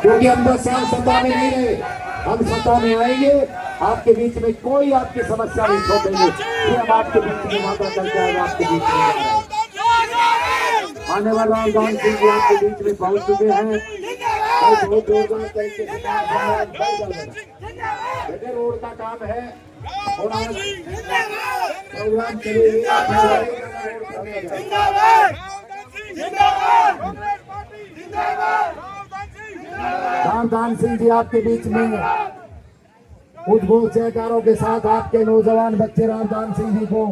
क्योंकि हम 10 साल सत्ता में नहीं रहे, हम सत्ता में आएंगे, आपके बीच में कोई आपकी समस्या नहीं छोड़ेंगे। ये हम आपके बीच में वादा करके आएगा, आपके बीच में आने वाला रावदान सिंह जी आपके बीच में पहुंच चुके हैं। बहुत जोरदार तरीके से रोड का काम है और आज प्रोग्राम रावदान सिंह जी आपके बीच में उद्घोष जयकारों के साथ आपके नौजवान बच्चे रावदान सिंह जी को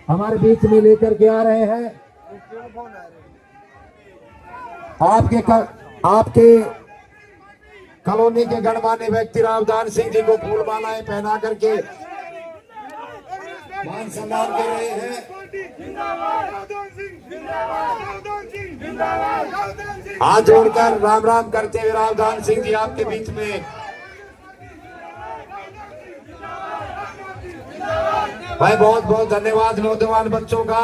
हमारे बीच में लेकर के आ रहे हैं। आपके कॉलोनी के गणमान्य व्यक्ति रावदान सिंह जी को फूल मालाएं पहना करके मान सम्मान कर रहे हैं। हाथ जोड़कर राम राम करते हुए रावदान सिंह जी आपके बीच में भाई बहुत बहुत धन्यवाद नौजवान बच्चों का।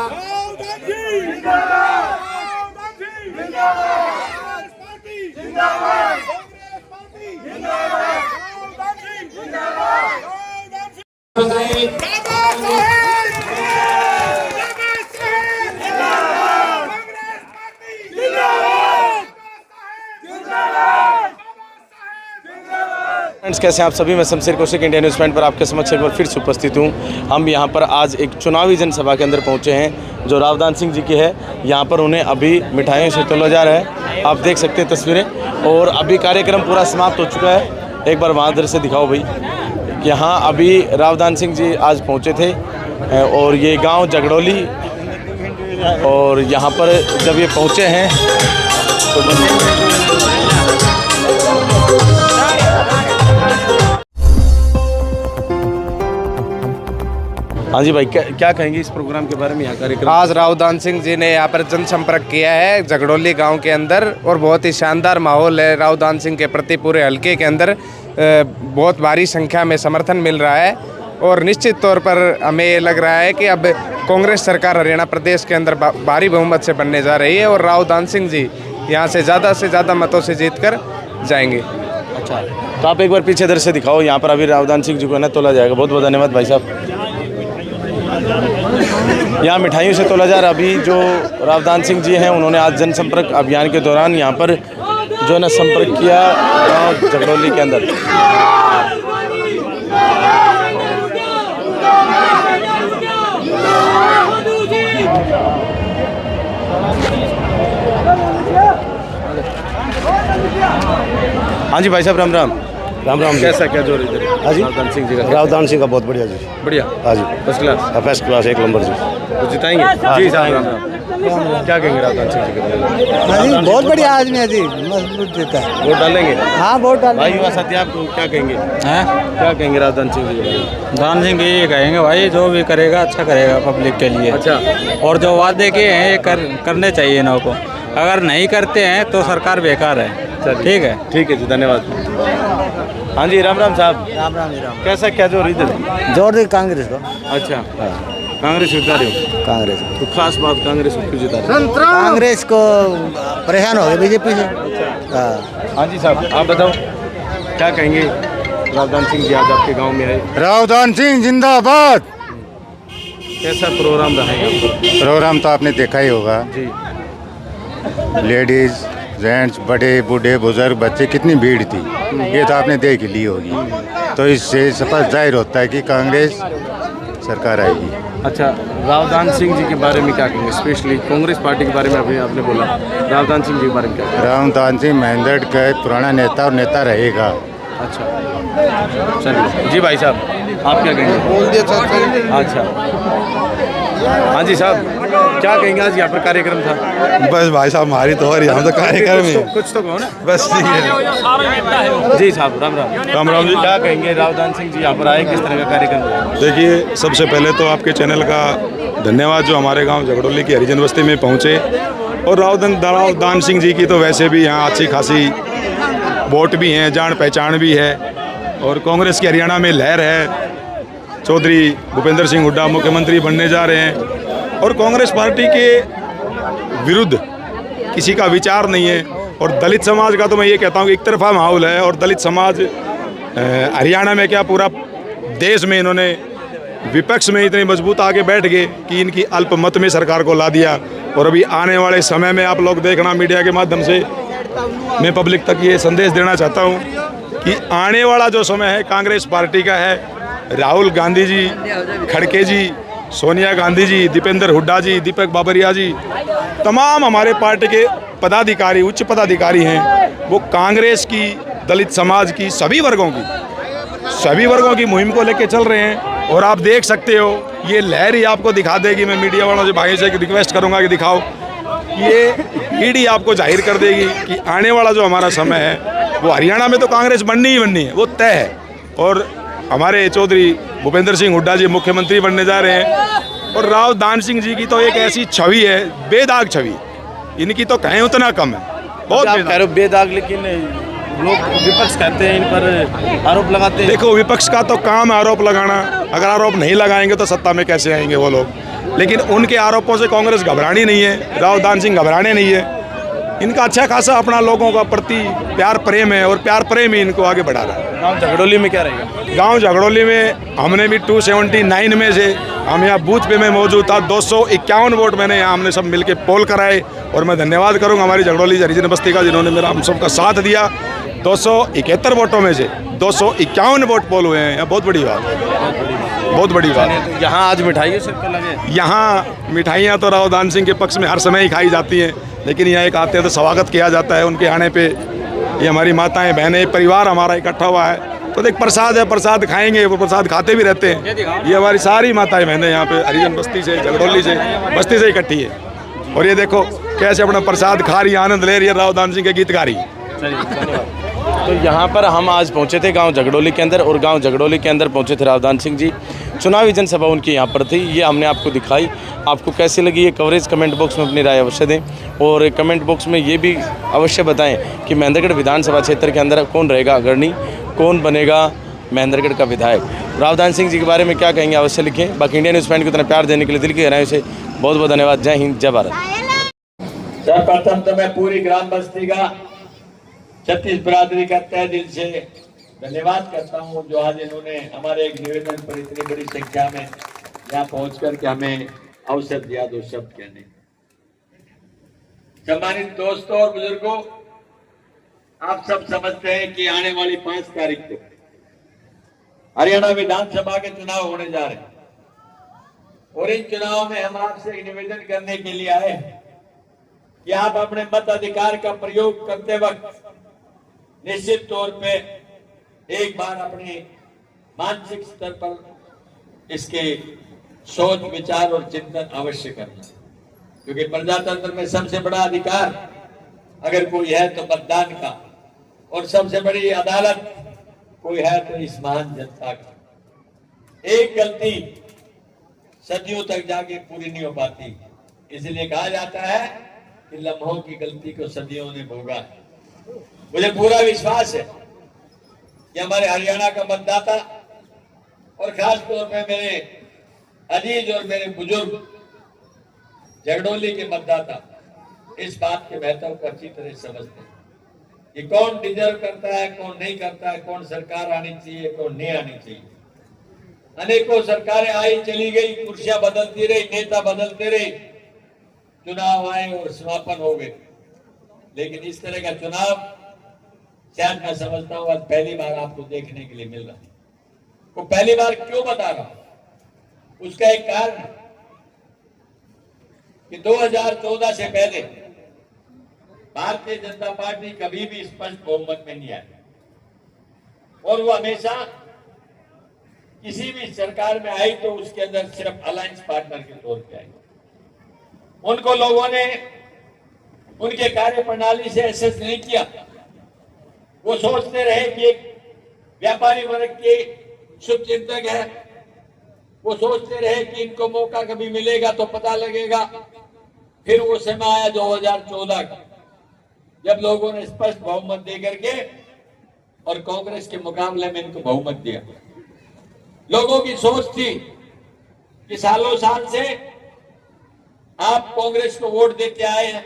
फ्रेंड्स, कैसे आप सभी? मैं Shamsher Kaushik India news point पर आपके समक्ष एक बार फिर से उपस्थित हूँ। हम यहाँ पर आज एक चुनावी जनसभा के अंदर पहुँचे हैं जो रावदान सिंह जी की है। यहाँ पर उन्हें अभी मिठाइयों से तोला जा रहा है, आप देख सकते हैं तस्वीरें। और अभी कार्यक्रम पूरा समाप्त हो चुका है। एक बार वहाँ इधर से दिखाओ भाई। यहाँ अभी रावदान सिंह जी आज पहुँचे थे और ये गाँव जगड़ौली, और यहाँ पर जब ये पहुँचे हैं तो हाँ जी भाई, क्या कहेंगे इस प्रोग्राम के बारे में? यहाँ कार्यक्रम आज रावदान सिंह जी ने यहाँ पर जनसंपर्क किया है जगड़ौली गांव के अंदर, और बहुत ही शानदार माहौल है रावदान सिंह के प्रति। पूरे हलके के अंदर बहुत भारी संख्या में समर्थन मिल रहा है और निश्चित तौर पर हमें ये लग रहा है कि अब कांग्रेस सरकार हरियाणा प्रदेश के अंदर भारी बहुमत से बनने जा रही है और रावदान सिंह जी यहाँ से ज़्यादा मतों से जीत कर जाएंगे। अच्छा, तो आप एक बार पीछे इधर से दिखाओ। यहाँ पर अभी रावदान सिंह जी को ना तोला जाएगा। बहुत बहुत धन्यवाद भाई साहब। यहाँ मिठाइयों से तोला जा रहा। अभी जो रावदान सिंह जी हैं उन्होंने आज जनसंपर्क अभियान के दौरान यहाँ पर जो है ना संपर्क किया गाँव जगड़ौली के अंदर। हाँ जी भाई साहब, राम राम। राम राम जी। कैसा क्या जोर इधर? हाँ जी, रावदान सिंह जी का। रावदान सिंह का बहुत बढ़िया जी। बढ़िया। हाँ जी, फर्स्ट क्लास। फर्स्ट क्लास, एक नंबर जी। तो जिताएंगे जी साहब? राम राम। क्या कहेंगे रावदान सिंह जी के बारे में? हाँ जी, बहुत बढ़िया आदमी है जी, मजबूत देता है। वोट डालेंगे? हाँ, वोट डालेंगे। भाई युवा साथी, आप क्या कहेंगे? क्या कहेंगे रावदान सिंह जी? रावदान सिंह ये कहेंगे भाई जो भी करेगा अच्छा करेगा पब्लिक के लिए। अच्छा। और जो वादे किए हैं ये करने चाहिए इन्हों को। अगर नहीं करते हैं तो सरकार बेकार है। ठीक है, ठीक है जी, धन्यवाद। हाँ जी, राम राम साहब। राम राम जी, राम। कैसा क्या जोर इधर? जोर दे कांग्रेस को। अच्छा, कांग्रेस जिता रहे हो? कांग्रेस तो खास बात कांग्रेस को क्यों जिता रहे हो? कांग्रेस को परेशान हो गए बीजेपी से। हाँ जी साहब, आप बताओ क्या कहेंगे? रावदान सिंह जी आज आपके गांव में आए। रावदान सिंह जिंदाबाद। कैसा प्रोग्राम रहा है यहाँ पर? प्रोग्राम तो आपने देखा ही होगा जी। लेडीज, जेंट्स, बड़े बूढ़े बुजुर्ग बच्चे, कितनी भीड़ थी ये तो आपने देख ली होगी। तो इससे स्पष्ट जाहिर होता है कि कांग्रेस सरकार आएगी। अच्छा, रावदान सिंह जी के बारे में क्या कहेंगे? स्पेशली कांग्रेस पार्टी के बारे में अभी आपने बोला, रावदान सिंह जी के बारे में क्या? रावदान सिंह महेंद्र का पुराना नेता और नेता रहेगा। अच्छा, चलिए जी भाई साहब, आप क्या कहेंगे? बोल दिया। अच्छा, हाँ जी साहब, क्या कहेंगे? आज यहाँ पर कार्यक्रम था। बस भाई साहब, हमारी तो और यहाँ तो कार्यक्रम ही कुछ तो कहो ना। बस ठीक है जी साहब, राम राम। राम राम जी। क्या कहेंगे? रावदान सिंह जी यहाँ पर आए, किस तरह का कार्यक्रम? देखिए, सबसे पहले तो आपके चैनल का धन्यवाद जो हमारे गांव जगड़ौली की हरिजन बस्ती में पहुंचे। और रावदान सिंह जी की तो वैसे भी यहाँ अच्छी खासी वोट भी हैं, जान पहचान भी है, और कांग्रेस की हरियाणा में लहर है। चौधरी भूपेंद्र सिंह हुड्डा मुख्यमंत्री बनने जा रहे हैं और कांग्रेस पार्टी के विरुद्ध किसी का विचार नहीं है। और दलित समाज का तो मैं ये कहता हूँ कि एक तरफा माहौल है। और दलित समाज हरियाणा में क्या पूरा देश में इन्होंने विपक्ष में इतने मजबूत आगे बैठ गए कि इनकी अल्पमत में सरकार को ला दिया। और अभी आने वाले समय में आप लोग देखना, मीडिया के माध्यम से मैं पब्लिक तक ये संदेश देना चाहता हूँ कि आने वाला जो समय है कांग्रेस पार्टी का है। राहुल गांधी जी, खड़गे जी, सोनिया गांधी जी, दीपेंद्र हुड्डा जी, दीपक बाबरिया जी, तमाम हमारे पार्टी के पदाधिकारी, उच्च पदाधिकारी हैं, वो कांग्रेस की, दलित समाज की, सभी वर्गों की मुहिम को लेके चल रहे हैं। और आप देख सकते हो ये लहर ही आपको दिखा देगी। मैं मीडिया वालों से भाई से रिक्वेस्ट करूंगा कि दिखाओ, ये भीड़ ही आपको जाहिर कर देगी कि आने वाला जो हमारा समय है वो हरियाणा में तो कांग्रेस बननी ही बननी है, वो तय है। और हमारे चौधरी भूपेंद्र सिंह हुड्डा जी मुख्यमंत्री बनने जा रहे हैं। और राव दान सिंह जी की तो एक ऐसी छवि है, बेदाग छवि, इनकी तो कहें उतना कम है, बहुत बेदाग। लेकिन लोग विपक्ष कहते हैं, इन पर आरोप लगाते हैं। देखो, विपक्ष का तो काम है आरोप लगाना। अगर आरोप नहीं लगाएंगे तो सत्ता में कैसे आएंगे वो लोग। लेकिन उनके आरोपों से कांग्रेस घबरानी नहीं है, राव दान सिंह घबराने नहीं है। इनका अच्छा खासा अपना लोगों का प्रति प्यार प्रेम है और प्यार प्रेम ही इनको आगे बढ़ा रहा है। गांव झगड़ोली में क्या रहेगा? गांव झगड़ोली में हमने भी 279 में से हम यहाँ बूथ पे मैं मौजूद था, 251 वोट मैंने यहाँ हमने सब मिलके पोल कराए। और मैं धन्यवाद करूँगा हमारी झगड़ोली हरिजन बस्ती का, जिन्होंने मेरा हम सबका साथ दिया। 271 वोटों में से 251 वोट पोल हुए हैं। बहुत बड़ी बात है, बहुत बड़ी बात है। यहाँ आज मिठाइयों से तो लगे, यहाँ मिठाइयाँ तो राव दान सिंह के पक्ष में हर समय ही खाई जाती हैं, लेकिन यहाँ एक आते हैं तो स्वागत किया जाता है उनके आने पे। ये हमारी माताएं, बहनें, परिवार हमारा इकट्ठा हुआ है, तो देख प्रसाद है, प्रसाद खाएंगे, वो प्रसाद खाते भी रहते हैं। ये हमारी सारी माताएं बहनें यहाँ पे हरिजन बस्ती से, झगड़ोली से, बस्ती से इकट्ठी है। और ये देखो कैसे अपना प्रसाद खा रही, आनंद ले रही है, राव दान सिंह के गीत गा रही है। तो यहाँ पर हम आज पहुँचे थे गांव झगड़ोली के अंदर, और गांव झगड़ोली के अंदर पहुँचे थे राव दान सिंह जी। चुनावी जनसभा उनकी यहाँ पर थी, ये हमने आपको दिखाई। आपको कैसी लगी ये कवरेज कमेंट बॉक्स में अपनी राय अवश्य दें। और कमेंट बॉक्स में ये भी अवश्य बताएं कि महेंद्रगढ़ विधानसभा क्षेत्र के अंदर कौन रहेगा अग्रणी, कौन बनेगा महेंद्रगढ़ का विधायक। राव दान सिंह जी के बारे में क्या कहेंगे अवश्य लिखें। बाकी इंडिया न्यूज़ पॉइंट को इतना प्यार देने के लिए दिल की गहराइयों से बहुत बहुत धन्यवाद। जय हिंद, जय भारत। सर्वप्रथम तो मैं पूरी ग्राम बस्ती का, छत्तीस बिरादरी का तहे दिल से धन्यवाद करता हूं, जो आज इन्होंने हमारे एक निवेदन पर इतनी बड़ी संख्या में यहाँ पहुंच करके हमें अवसर दिया दो शब्द कहने। सम्मानित दोस्तों और बुजुर्गों, आप सब समझते हैं कि आने वाली 5 तारीख को हरियाणा विधानसभा के चुनाव होने जा रहे हैं। और इन चुनाव में हम आपसे निवेदन करने के लिए आए कि आप अपने मताधिकार का प्रयोग करते वक्त निश्चित तौर पे एक बार अपने मानसिक स्तर पर इसके सोच, विचार और चिंतन अवश्य करना, क्योंकि प्रजातंत्र में सबसे बड़ा अधिकार अगर कोई है तो मतदान का, और सबसे बड़ी अदालत कोई है तो इस महान जनता का। एक गलती सदियों तक जाके पूरी नहीं हो पाती, इसलिए कहा जाता है कि लम्हों की गलती को सदियों ने भोगा है। मुझे पूरा विश्वास है कि हमारे हरियाणा का मतदाता और खास तौर पे मेरे अजीज और मेरे बुजुर्ग झगड़ोली के मतदाता इस बात के महत्व को अच्छी तरह समझते हैं कि कौन डिजर्व करता है, कौन नहीं करता है, कौन सरकार आनी चाहिए, कौन नहीं आनी चाहिए। अनेकों सरकारें आई चली गई, कुर्सियां बदलती रही, नेता बदलते रहे, चुनाव आए और समापन हो गए। लेकिन इस तरह का चुनाव शायद मैं समझता हूं आज पहली बार आपको देखने के लिए मिल रहा है। वो पहली बार क्यों बता रहा हूं, उसका एक कारण है कि 2014 से पहले भारतीय जनता पार्टी कभी भी स्पष्ट बहुमत में नहीं आई, और वो हमेशा किसी भी सरकार में आई तो उसके अंदर सिर्फ अलायंस पार्टनर के तौर पे आई। उनको लोगों ने उनके कार्य प्रणाली से एसेस नहीं किया। वो सोचते रहे कि एक व्यापारी वर्ग के शुभचिंतक है, वो सोचते रहे कि इनको मौका कभी मिलेगा तो पता लगेगा। फिर वो समय आया 2014 का, जब लोगों ने स्पष्ट बहुमत दे करके और कांग्रेस के मुकाबले में इनको बहुमत दिया। लोगों की सोच थी कि सालों साल से आप कांग्रेस को वोट देते आए हैं,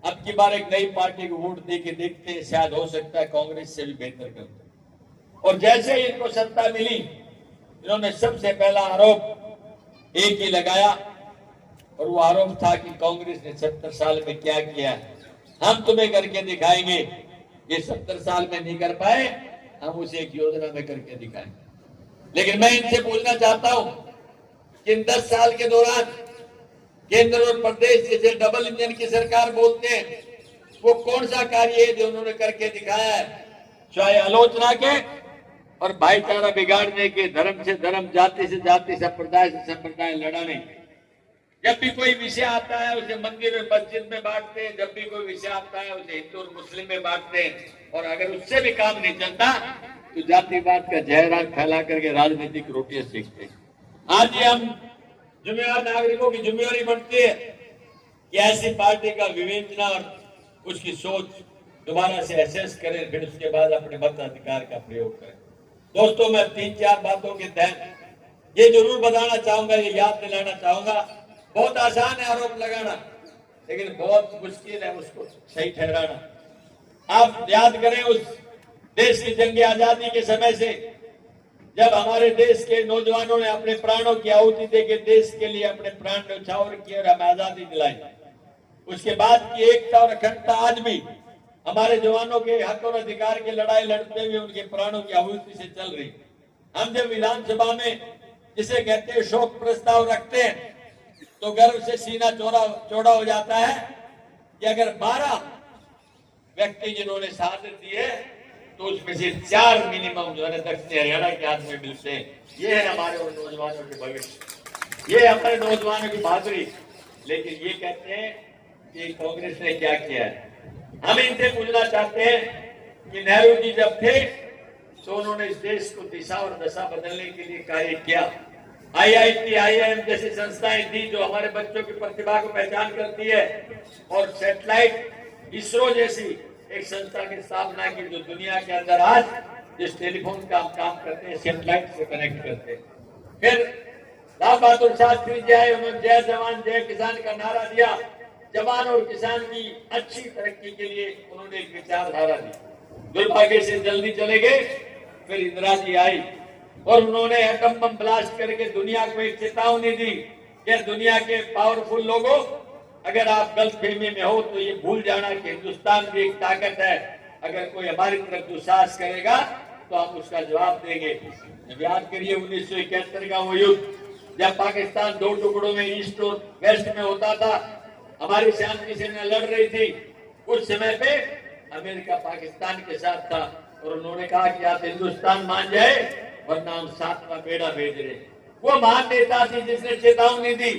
अब की बार एक नई पार्टी को वोट दे के देखते हैं, शायद हो सकता है कांग्रेस से भी बेहतर करते। और जैसे ही इनको सत्ता मिली, इन्होंने सबसे पहला आरोप एक ही लगाया, और वो आरोप था कि कांग्रेस ने 70 साल में क्या किया, हम तुम्हें करके दिखाएंगे। ये 70 साल में नहीं कर पाए, हम उसे एक योजना में करके दिखाएंगे। लेकिन मैं इनसे पूछना चाहता हूं कि इन 10 साल के दौरान केंद्र और प्रदेश जैसे डबल इंजन की सरकार बोलते हैं, वो कौन सा कार्य है जो उन्होंने करके दिखाया है? चाहे आलोचना के और भाईचारा बिगाड़ने के, धर्म से धर्म, जाति से जाति, संप्रदाय से संप्रदाय लड़ाने। जब भी कोई विषय आता है उसे मंदिर और मस्जिद में बांटते हैं, जब भी कोई विषय आता है उसे हिंदू और मुस्लिम में बांटते हैं, और अगर उससे भी काम नहीं चलता तो जातिवाद का जहर फैला करके राजनीतिक रोटियां सेकते हैं। आज ये हम जिम्मेवार नागरिकों की जिम्मेवारी बनती है कि ऐसी पार्टी का विवेचना और उसकी सोच दोबारा से एसेस करें, फिर उसके बाद अपने मताधिकार का प्रयोग करें। दोस्तों, मैं 3-4 बातों के तहत ये जरूर बताना चाहूंगा, ये याद दिलाना चाहूंगा। बहुत आसान है आरोप लगाना, लेकिन बहुत मुश्किल है उसको सही ठहराना। आप याद करें उस देश की जंग आजादी के समय से, जब हमारे देश के नौजवानों ने अपने प्राणों की आहुति देके देश के लिए अपने प्राण न्यौछावर किए और हमें आजादी दिलाई। उसके बाद की एकता और अखंडता आज भी हमारे जवानों के हक और अधिकार की लड़ाई लड़ते हुए उनके प्राणों की आहुति से चल रही। हम जब विधानसभा में जिसे कहते हैं शोक प्रस्ताव रखते हैं, तो गर्व से सीना चौड़ा हो जाता है कि अगर 12 व्यक्ति जिन्होंने शहादत दी है, तो उसमें से 4 मिनिमम जो है दक्षिण हरियाणा के हाथ में मिलते हैं। ये है हमारे उन नौजवानों के भविष्य, ये हमारे नौजवानों की बहादुरी। लेकिन ये कहते हैं कि कांग्रेस ने क्या किया है। हम इनसे पूछना चाहते हैं कि नेहरू जी जब थे तो उन्होंने इस देश को दिशा और दशा बदलने के लिए कार्य किया। IIT, IIM जैसी संस्थाएं थी जो हमारे बच्चों की प्रतिभा को पहचान करती है, और सैटेलाइट इसरो जैसी एक संस्था की स्थापना की जो दुनिया के अंदर आज जिस टेलीफोन का काम करते हैं सैटेलाइट से कनेक्ट करते हैं। फिर लाल बहादुर शास्त्री जी आए, उन्होंने जय जवान जय किसान का नारा दिया। जवान और किसान की अच्छी तरक्की के लिए उन्होंने एक विचारधारा दी। दुर्भाग्य से जल्दी चले गए। फिर इंदिरा जी आई और उन्होंने एटम बम ब्लास्ट करके दुनिया को एक चेतावनी दी कि दुनिया के पावरफुल लोगों, अगर आप गलतफहमी में हो तो ये भूल जाना कि हिंदुस्तान भी एक ताकत है। अगर कोई हमारी तरफ दुस्साहस करेगा तो हम उसका जवाब देंगे। जब याद करिए 1971 का वो युद्ध, जब पाकिस्तान 2 टुकड़ों में ईस्ट और वेस्ट में होता था, हमारी शांति सेना लड़ रही थी। उस समय पे अमेरिका पाकिस्तान के साथ था और उन्होंने कहा कि आप हिंदुस्तान मान जाए वरना हम 7वां बेड़ा भेज रहे। वो महान नेता थी जिसने चेतावनी दी,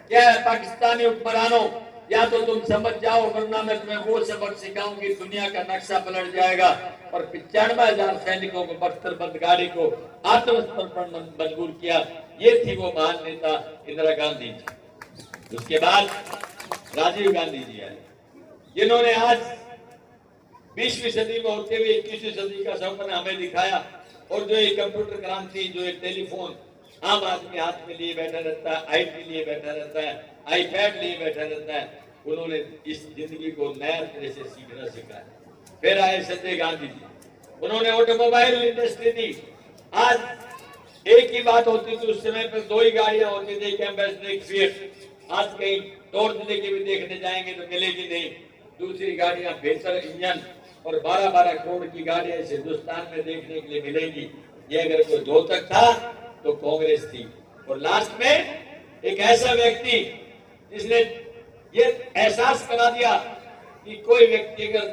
क्या पाकिस्तानी हुक्मरानों, या तो तुम समझ जाओ वरना मैं तुम्हें वो सबक सिखाऊंगी, दुनिया का नक्शा पलट जाएगा। और 95,000 सैनिकों को बख्तरबंद गाड़ी को आत्मसमर्पण मजबूर किया। ये थी वो महान नेता इंदिरा गांधी जी। उसके बाद राजीव गांधी जी आए, जिन्होंने आज 20वीं सदी में होते हुए 21वीं सदी का सपना हमें दिखाया। और जो एक कंप्यूटर क्रांति, जो एक टेलीफोन आम आदमी हाथ में लिए बैठा रहता है, आईटी लिए बैठा रहता है, आईपैड लिए बैठा रहता है, उन्होंने इस जिंदगी को नया तरह से सीखना सिखाया। फिर आए संजय गांधी जी, उन्होंने ऑटोमोबाइल इंडस्ट्री दी। आज एक ही बात होती थी, उस समय पर 2 ही गाड़ियां होती थी, एक एम्बेसडर एक फिएट। आज कहीं तोड़ जिले के भी देखने जाएंगे तो मिलेगी नहीं। दूसरी गाड़ियां बेहतर इंजन और 12-12 करोड़ की गाड़ियां इस हिंदुस्तान में देखने के लिए मिलेंगी। ये अगर कोई 2 तक था तो कांग्रेस थी। और लास्ट में एक ऐसा व्यक्ति जिसने ये एहसास करा दिया कि कोई व्यक्ति अगर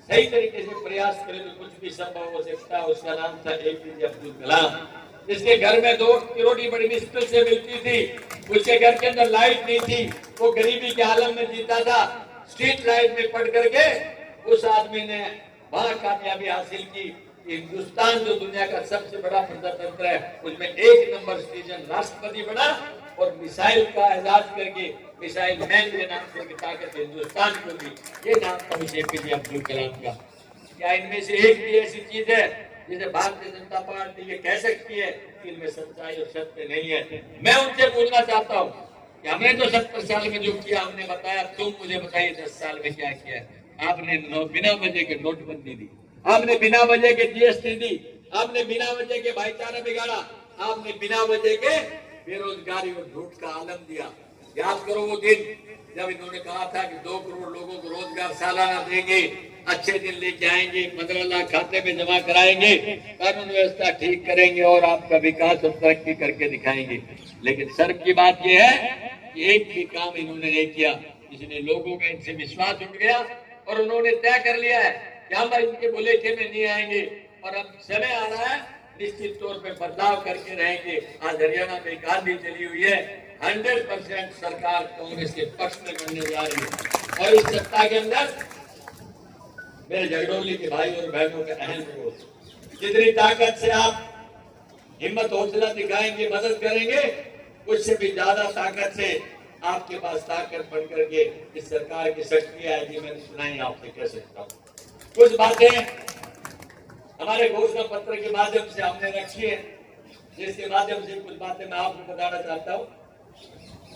सही तरीके से प्रयास करे तो कुछ भी संभव हो सकता है। उसका नाम था APJ अब्दुल कलाम, जिसके घर में 2 की रोटी बड़ी मुश्किल से मिलती थी। उसके घर के अंदर लाइट नहीं थी, वो गरीबी के आलम में जीता था। स्ट्रीट लाइट में पढ़ करके उस आदमी ने वहां कामयाबी हासिल की। हिंदुस्तान जो दुनिया का सबसे बड़ा प्रजातंत्र है, उसमें 1 नंबर सिटीजन राष्ट्रपति बना और मिसाइल का इजाद करके मिसाइल मैन के नाम से ताकत हिंदुस्तान को दी। ये नाम था APJ अब्दुल कलाम का। क्या इनमें से एक भी ऐसी चीज है जिसे भारतीय जनता पार्टी ये कह सकती है कि इनमें सच्चाई और सत्य नहीं है? मैं उनसे पूछना चाहता हूँ कि हमने तो 70 साल में जो किया हमने बताया, तुम मुझे बताइए 10 साल में क्या किया है। आपने बिना वजह के नोटबंदी दी, आपने बिना वजह के जीएसटी दी, आपने बिना वजह के भाईचारा बिगाड़ा, आपने बिना वजह के बेरोजगारी और झूठ का आलम दिया। याद करो वो दिन जब इन्होंने कहा था कि 2 करोड़ लोगों को रोजगार सालाना देंगे, अच्छे दिन लेके आएंगे, 15 लाख खाते में जमा कराएंगे, कानून व्यवस्था ठीक करेंगे और आपका विकास और तरक्की करके दिखाएंगे। लेकिन शर्म की बात यह है कि एक भी काम इन्होंने नहीं किया, इसलिए लोगों का इनसे विश्वास उठ गया और उन्होंने तय कर लिया है कि हम इनके बुलेटिन में नहीं आएंगे और अब समय आ रहा है निश्चित तौर पर बदलाव करके रहेंगे। आज हरियाणा में एक आंधी चली हुई है, 100% सरकार कांग्रेस के पक्ष में बनने जा रही है और इस सत्ता के अंदर मेरे जगडोली के भाई और बहनों का अहम रोल। जितनी ताकत से आप हिम्मत हौसला दिखाएंगे, मदद करेंगे, उससे भी ज्यादा ताकत से आपके पास ताकत बढ़ करके इस सरकार की शक्ति आएगी। मैंने सुनाई आपसे कह सकता हूँ। कुछ बातें हमारे घोषणा पत्र के माध्यम से हमने रखी है, जिसके माध्यम से कुछ बातें मैं आपको बताना चाहता हूँ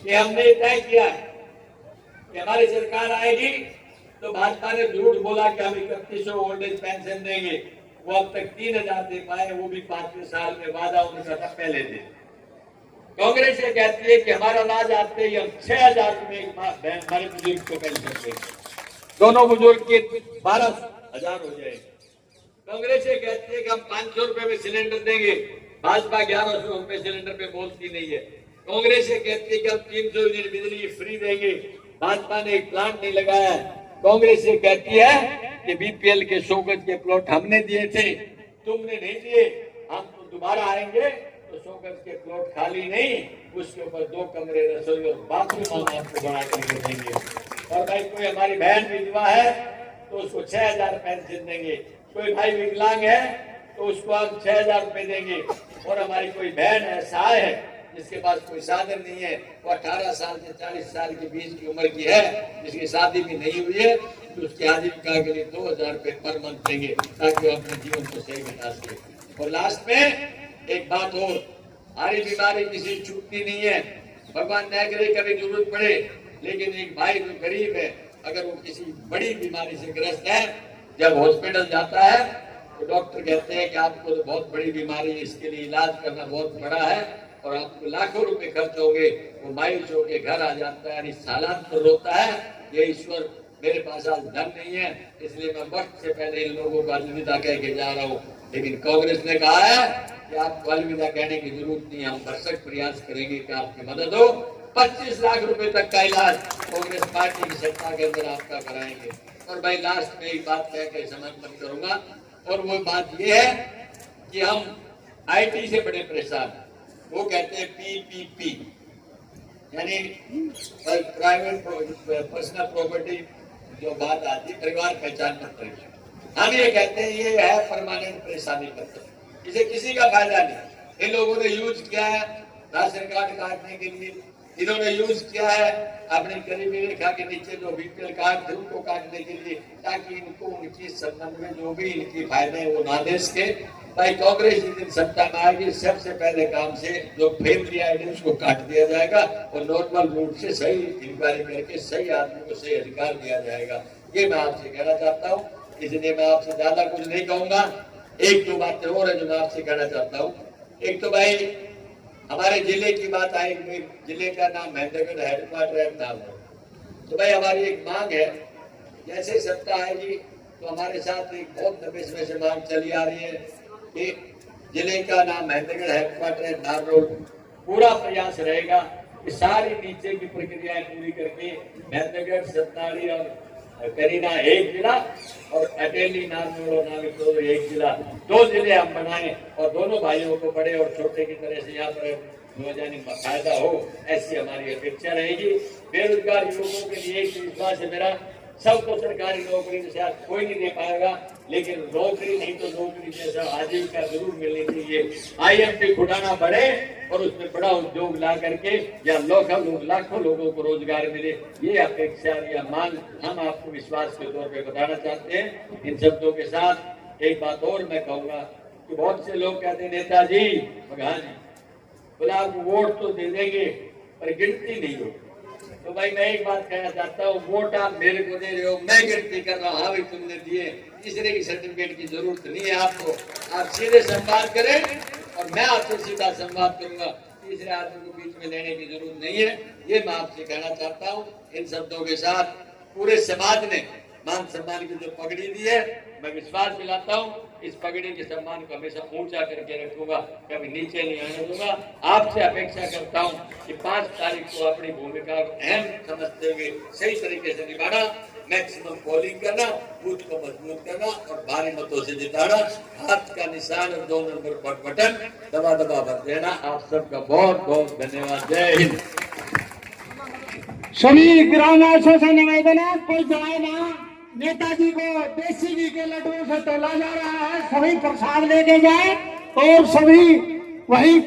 कि हमने तय किया है कि हमारी सरकार आएगी तो भाजपा ने झूठ बोला कि हम 3100 ओल्ड एज पेंशन देंगे, वो अब तक 3000 दे पाए, वो भी 5वें साल में वादा उनका था पहले दे। कांग्रेस ये कहती है कि हमारा राज आते ही हम 6000 रुपए हमारे बुजुर्ग को पेंशन देंगे, दोनों बुजुर्ग के 12000 हो जाएंगे। कांग्रेस ये कहती है कि हम 500 रुपए में सिलेंडर देंगे, भाजपा 1100 रुपए सिलेंडर पे बोलती नहीं है। कांग्रेस ये कहती है कि हम 300 यूनिट बिजली फ्री देंगे, भाजपा ने एक प्लांट नहीं लगाया है। कांग्रेस ये कहती है कि बीपीएल के 100 गज के प्लॉट हमने दिए थे, तुमने नहीं दिए, हम तो दोबारा आएंगे तो 100 गज के प्लॉट खाली नहीं, उसके ऊपर 2 कमरे, रसोई और बाथरूम हम आपको बना करके देंगे। और भाई कोई हमारी बहन विधवा है तो उसको 6000 पेंशन देंगे, कोई भाई विकलांग है तो उसको हम 6000 रुपए देंगे। और हमारी कोई बहन ऐसा है जिसके पास कोई साधन नहीं है, वो 18 साल से 40 साल के बीच की उम्र की है, जिसकी शादी भी नहीं हुई है, तो उसकी आजीविका के लिए 2000 रुपए पर मंथ देंगे ताकि वो अपने जीवन को सही बना सके। और लास्ट में एक बात और, हमारी बीमारी किसी छूटती नहीं है, भगवान न करे कभी जरूरत पड़े, लेकिन एक भाई जो गरीब है अगर वो किसी बड़ी बीमारी से ग्रस्त है, जब हॉस्पिटल जाता है तो डॉक्टर कहते हैं कि आपको तो बहुत बड़ी बीमारी है, इसके लिए इलाज करना बहुत बड़ा है और आपको लाखों रुपए खर्च होंगे, वो मायूस होकर घर आ जाता है, यानी सालांतर रोता है, ये ईश्वर मेरे पास आज धन नहीं है, इसलिए मैं वक्त से पहले इन लोगों को अलविदा कह के जा रहा हूँ। लेकिन कांग्रेस ने कहा है कि आपको अलविदा कहने की जरूरत नहीं है, हम भरसक प्रयास करेंगे कि आपकी मदद हो। 25 लाख रुपए तक का इलाज कांग्रेस पार्टी की सत्ता के अंदर आपका कराएंगे। और भाई लास्ट में एक बात कह के समर्पण करूंगा, और वो बात ये है कि हम IT से बड़े परेशान, वो कहते हैं PPP यानी प्राइवेट पर्सनल प्रॉपर्टी जो बात आती है, परिवार पहचान पत्र, हम ये कहते हैं ये है परमानेंट परेशानी पत्र, इसे किसी का फायदा नहीं। इन लोगों ने यूज किया है राशन कार्ड काटने के लिए, इन्होंने यूज किया है अपनी गरीबी रेखा के नीचे जो बीपीएल कार्ड थे उनको काटने के लिए, ताकि इनको उनकी संबंध में जो भी इनकी फायदे हैं वो ना दे सके। भाई कांग्रेस जिस दिन सत्ता में आएगी सबसे पहले काम से जो फैमिली आईडी उसको काट दिया जाएगा और नॉर्मल रूट से सही इंक्वायरी करके सही आदमी को सही अधिकार दिया जाएगा। ये मैं आपसे कहना चाहता हूँ, इसलिए मैं आपसे ज्यादा कुछ नहीं कहूंगा। 1-2 बातें और है जो मैं आपसे कहना चाहता हूँ। एक तो भाई हमारे जिले की बात आई, जिले का नाम महेंद्रगढ़ हेडक्वार्टर है नाम। तो भाई हमारी एक मांग है, जैसे सत्ता आएगी तो हमारे साथ एक बहुत लंबे समय से मांग चली आ रही है कि जिले का नाम महेंद्रगढ़ हेडक्वार्टर है नार रोड। पूरा प्रयास रहेगा कि सारी नीचे की प्रक्रियाएं पूरी करके महेंद्रगढ़, सत्तारी और करीना एक जिला और अटेली नागौर और नागौर एक जिला, 2 जिले हम बनाएं और दोनों भाइयों को बड़े और छोटे की तरह से यहाँ पर फायदा हो, ऐसी हमारी अपेक्षा रहेगी। बेरोजगार युवकों के लिए एक विश्वास है मेरा, सबको सरकारी नौकरी शायद कोई नहीं दे पाएगा, लेकिन नौकरी नहीं तो नौकरी जैसा आजीविका जरूर मिलनी चाहिए। IMT खुदाना बढ़े और उसमें बड़ा उद्योग ला करके या लाखों लोगों को रोजगार मिले, ये अपेक्षा या मांग हम आपको विश्वास के तौर पे बताना चाहते हैं। इन शब्दों के साथ एक बात और मैं कहूँगा कि बहुत से लोग कहते हैं नेताजी भगवान जी बोला आपको वोट तो दे देंगे पर गिनती नहीं होगी। तो भाई मैं एक बात कहना चाहता हूँ, वोट आप मेरे को दे रहे हो, मैं गिनती कर रहा हूँ, हाँ भाई तुमने दिए, तीसरे की सर्टिफिकेट की जरूरत नहीं है आपको। आप सीधे संवाद करें और मैं आपसे सीधा संवाद करूंगा, तीसरे आदमी को बीच में लेने की जरूरत नहीं है। ये मैं आपसे कहना चाहता हूँ। इन शब्दों के साथ पूरे समाज ने मान सम्मान की जो पगड़ी दी है, मैं विश्वास दिलाता हूँ इस पगड़ी के सम्मान को हमेशा ऊंचा करके रखूंगा, कभी नीचे नहीं आने दूंगा। आपसे अपेक्षा करता हूँ कि 5 तारीख को अपनी भूमिका को अहम समझते हुए सही तरीके से निभाना, मैक्सिमम पोलिंग करना, बूथ को मजबूत करना और भारी मतों से जिताना। हाथ का निशान और 2 नंबर पर बटन दबा दबा भर देना। आप सबका बहुत बहुत धन्यवाद। जय हिंद। सभी ग्रामवासियों से निवेदन है, कोई जाए ना, नेताजी को देसी घी के लड्डुओं से तोला जा रहा है, सभी प्रसाद लेके जाए और सभी वही